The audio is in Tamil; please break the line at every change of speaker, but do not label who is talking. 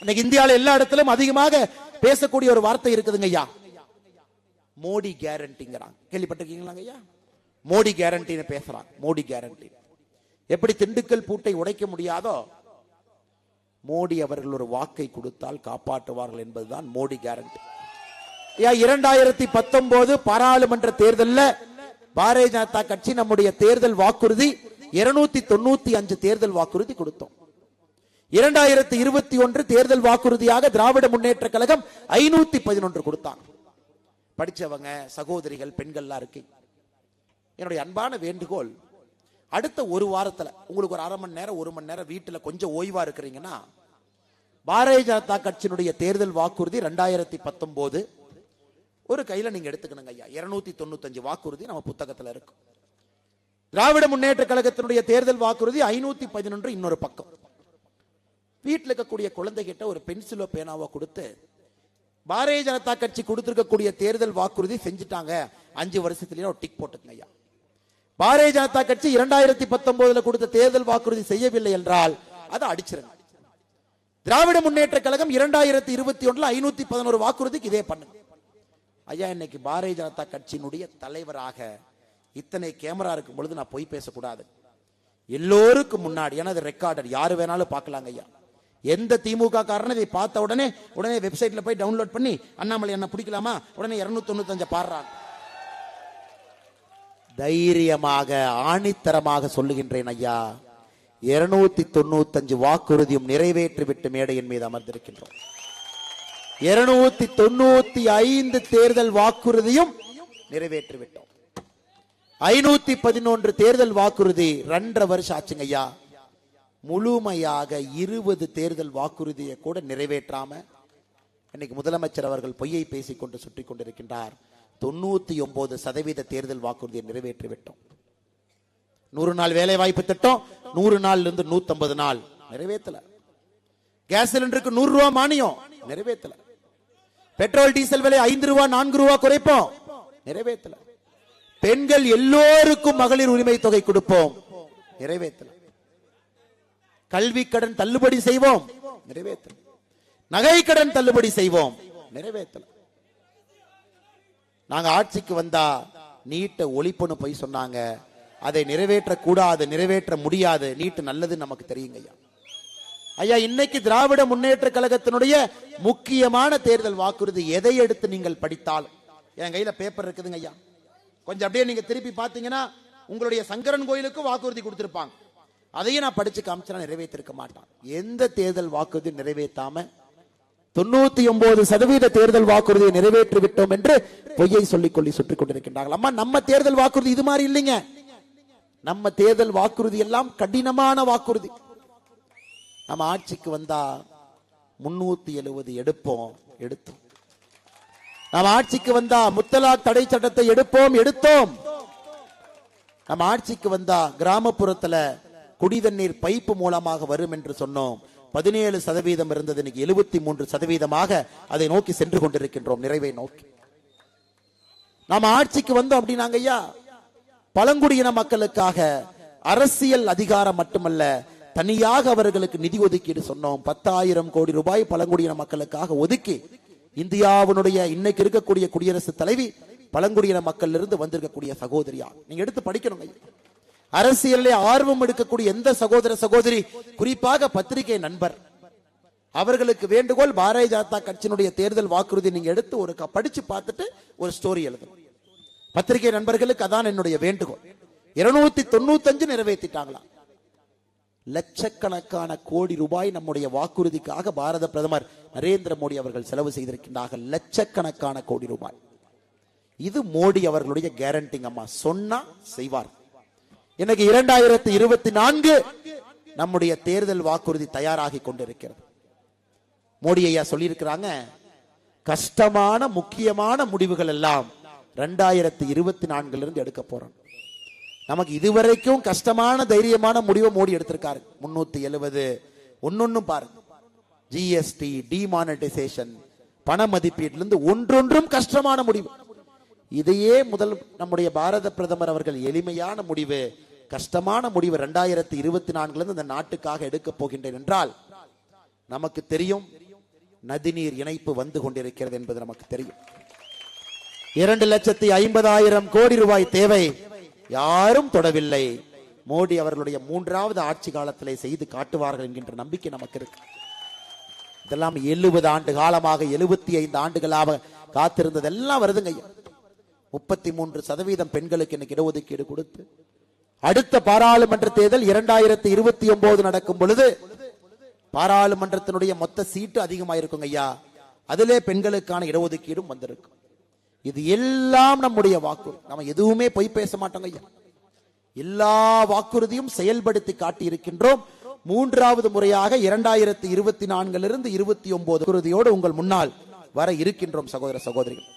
இன்னைக்கு இந்தியாவில் எல்லா இடத்திலும் அதிகமாக பேசக்கூடிய ஒரு வார்த்தை இருக்குதுங்க ஐயா, மோடி கேரண்டிங்கிறாங்க. கேள்விப்பட்டிருக்கீங்களா ஐயா? மோடி கேரண்டின்னு பேசுறாங்க. மோடி கேரண்டி எப்படி திண்டுக்கல் பூட்டை உடைக்க முடியாதோ, மோடி அவர்கள் ஒரு வாக்கை கொடுத்தால் காப்பாற்றுவார்கள் என்பதுதான் மோடி கேரண்டி. 2019 பாராளுமன்ற தேர்தலில் பாரதிய ஜனதா கட்சி நம்முடைய தேர்தல் வாக்குறுதி 295 தேர்தல் வாக்குறுதி கொடுத்தோம். 2021 தேர்தல் வாக்குறுதியாக திராவிட முன்னேற்ற கழகம் 511 கொடுத்தாங்க. படிச்சவங்க சகோதரிகள் பெண்கள்லாம் இருக்கு. என்னுடைய அன்பான வேண்டுகோள், அடுத்த ஒரு வாரத்தில் உங்களுக்கு ஒரு 1/2 மணி நேரம் 1 மணி நேரம் வீட்டில் கொஞ்சம் ஓய்வா இருக்கிறீங்கன்னா, பாரதிய ஜனதா கட்சியினுடைய தேர்தல் வாக்குறுதி 2019 ஒரு கையில நீங்க எடுத்துக்கணுங்க ஐயா. 295 வாக்குறுதி நம்ம புத்தகத்தில் இருக்கு. திராவிட முன்னேற்ற கழகத்தினுடைய தேர்தல் வாக்குறுதி 511 இன்னொரு பக்கம். வீட்டில் இருக்கக்கூடிய குழந்தைகிட்ட ஒரு பென்சிலோ பேனாவோ கொடுத்து, பாரதிய ஜனதா கட்சி கொடுத்திருக்கக்கூடிய தேர்தல் வாக்குறுதி செஞ்சுட்டாங்க 5 வருஷத்துல ஒரு டிக் போட்டுங்க ஐயா. பாரதிய ஜனதா கட்சி 2019 கொடுத்த தேர்தல் வாக்குறுதி செய்யவில்லை என்றால் அதை அடிச்சிருங்க. திராவிட முன்னேற்ற கழகம் 2021 511 வாக்குறுதிக்கு இதே பண்ணுங்க ஐயா. இன்னைக்கு பாரதிய ஜனதா கட்சியினுடைய தலைவராக இத்தனை கேமரா இருக்கும் பொழுது நான் பொய் பேசக்கூடாது. எல்லோருக்கும் முன்னாடி, ஏன்னா அது ரெக்கார்டர், யாரு வேணாலும் பார்க்கலாங்க ஐயா. எந்த திமுக காரனும் இதை பார்த்த உடனே வெப்சைட்ல போய் டவுன்லோட் பண்ணி அண்ணாமலை என்ன பிடிக்கலாமா, உடனே 295 பாடுறாங்க. தைரியமாக ஆணித்தரமாக சொல்லுகின்றேன் ஐயா, 295 வாக்குறுதியும் நிறைவேற்றிவிட்டு மேடையின் மீது அமர்ந்திருக்கின்றோம். 295 தேர்தல் வாக்குறுதியும் நிறைவேற்றிவிட்டோம். 511 தேர்தல் வாக்குறுதி 2.5 வருஷம் ஆச்சுங்க ஐயா. முழுமையாக 20 தேர்தல் வாக்குறுதியை கூட நிறைவேற்றாம இன்னைக்கு முதலமைச்சர் அவர்கள் பொய்யை பேசிக்கொண்டு சுற்றி கொண்டிருக்கின்றார். 99% தேர்தல் வாக்குறுதியை நிறைவேற்றிவிட்டோம். 100 நாள் வேலை வாய்ப்பு திட்டம் 100 நாள்ல இருந்து 150 நாள் நிறைவேற்றல. கேஸ் சிலிண்டருக்கு 100 ரூபாய் மானியம் நிறைவேற்றல. பெட்ரோல் டீசல் விலை 5 ரூபாய் 4 ரூபாய் குறைப்போம் நிறைவேற்றல. பெண்கள் எல்லோருக்கும் மகளிர் உரிமை தொகை கொடுப்போம் நிறைவேற்றல. கல்வி கடன் தள்ளுபடி செய்வோம் நிறைவேற்றல. நகை கடன் தள்ளுபடி செய்வோம் நிறைவேற்றல. நாங்க ஆட்சிக்கு வந்தா நீட்டை ஒழிப்புன்னு போய் சொன்னாங்க, அதை நிறைவேற்ற கூடாது, நிறைவேற்ற முடியாது. நீட்டு நல்லது நமக்கு தெரியுங்க ஐயா. ஐயா, இன்னைக்கு திராவிட முன்னேற்ற கழகத்தினுடைய முக்கியமான தேர்தல் வாக்குறுதி எதை எடுத்து நீங்கள் படித்தாலும், என் கையில பேப்பர் இருக்குதுங்க ஐயா, கொஞ்சம் அப்படியே நீங்க திருப்பி பார்த்தீங்கன்னா உங்களுடைய சங்கரன் கோயிலுக்கு வாக்குறுதி கொடுத்திருப்பாங்க. அதையும் நான் படிச்சு காமிச்சா நிறைவேற்றிருக்க மாட்டான். எந்த தேர்தல் வாக்குறுதி நிறைவேற்றாம 99% தேர்தல் வாக்குறுதியை நிறைவேற்றி விட்டோம் என்று பொய்யை சொல்லிக் கொள்ளி சுற்றிக் கொண்டிருக்கின்றார்கள். அம்மா, நம்ம தேர்தல் வாக்குறுதி இது மாதிரி இல்லைங்க. நம்ம தேர்தல் வாக்குறுதி எல்லாம் கடினமான வாக்குறுதி. நம்ம ஆட்சிக்கு வந்தா 370 எடுப்போம், எடுத்தோம். நம்ம ஆட்சிக்கு வந்தா முத்தலாக் தடை சட்டத்தை எடுத்தோம். நம்ம ஆட்சிக்கு வந்தா கிராமப்புறத்துல குடிதண்ணீர் பைப்பு மூலமாக வரும் என்று சொன்னோம். 17% இருந்தது, இன்னைக்கு 73% அதை நோக்கி சென்று கொண்டிருக்கின்றோம், நிறைவை நோக்கி. நாம ஆட்சிக்கு வந்தோம் அப்படின்னாங்க ஐயா, பழங்குடியின மக்களுக்காக அரசியல் அதிகாரம் மட்டுமல்ல, தனியாக அவர்களுக்கு நிதி ஒதுக்கீடு சொன்னோம். 10,000 கோடி ரூபாய் பழங்குடியின மக்களுக்காக ஒதுக்கி, இந்தியாவினுடைய இன்னைக்கு இருக்கக்கூடிய குடியரசுத் தலைவி பழங்குடியின மக்கள் இருந்து வந்திருக்கக்கூடிய சகோதரியா. நீங்க எடுத்து படிக்கணும். அரசியலே ஆர்வம் எடுக்கக்கூடிய எந்த சகோதர சகோதரி, குறிப்பாக பத்திரிகை நண்பர், அவர்களுக்கு வேண்டுகோள், பாரதிய ஜனதா கட்சியினுடைய தேர்தல் வாக்குறுதி நீங்க எடுத்து ஒரு படிச்சு பார்த்துட்டு ஒரு ஸ்டோரி எழுதணும். பத்திரிகை நண்பர்களுக்கு அதான் என்னுடைய வேண்டுகோள். 295 நிறைவேற்றிட்டாங்களா? லட்சக்கணக்கான கோடி ரூபாய் நம்முடைய வாக்குறுதிக்காக பாரத பிரதமர் நரேந்திர மோடி அவர்கள் செலவு செய்திருக்கின்றார்கள். லட்சக்கணக்கான கோடி ரூபாய். இது மோடி அவர்களுடைய கேரண்டிங் அம்மா, சொன்னா செய்வார். இன்னைக்கு 2024 நம்முடைய தேர்தல் வாக்குறுதி தயாராகி கொண்டிருக்கிறது. மோடி ஐயா சொல்லியிருக்கிறாங்க, கஷ்டமான முக்கியமான முடிவுகள் எல்லாம் 2024 இருந்து எடுக்க போறோம். நமக்கு இதுவரைக்கும் கஷ்டமான தைரியமான முடிவை மோடி எடுத்திருக்காரு. 370 ஒன்னொன்னும் பாருங்க. ஜிஎஸ்டி, டிமானிட்டைசேஷன், பண மதிப்பீட்டிலிருந்து இருந்து ஒன்றொன்றும் கஷ்டமான முடிவு. இதையே முதல் நம்முடைய பாரத பிரதமர் அவர்கள் எளிமையான முடிவு, கஷ்டமான முடிவு 2024 இந்த நாட்டுக்காக எடுக்க போகின்றேன் என்றால் நமக்கு தெரியும் நதிநீர் இணைப்பு வந்து கொண்டிருக்கிறது என்பது நமக்கு தெரியும். 2,50,000 கோடி ரூபாய் தேவை, யாரும் தொடவில்லை. மோடி அவர்களுடைய 3வது ஆட்சி காலத்திலே செய்து காட்டுவார்கள் என்கின்ற நம்பிக்கை நமக்கு இருக்கு. இதெல்லாம் 70 ஆண்டு காலமாக 75 ஆண்டுகளாக காத்திருந்ததெல்லாம் வருதுங்க. 33% பெண்களுக்கு இன்னைக்கு இடஒதுக்கீடு கொடுத்து அடுத்த பாராளுமன்ற தேர்தல் 2029 நடக்கும் பொழுது பாராளுமன்றத்தினுடைய மொத்த சீட்டு அதிகமாயிருக்கும் ஐயா. அதிலே பெண்களுக்கான இடஒதுக்கீடும் வந்திருக்கும். இது எல்லாம் நம்முடைய வாக்குறுதி. நம்ம எதுவுமே பொய் பேச மாட்டோங்க ஐயா. எல்லா வாக்குறுதியும் செயல்படுத்தி காட்டி இருக்கின்றோம். 3வது முறையாக 2024 29 வாக்குறுதியோடு உங்கள் முன்னால் வர இருக்கின்றோம் சகோதர சகோதரிகள்.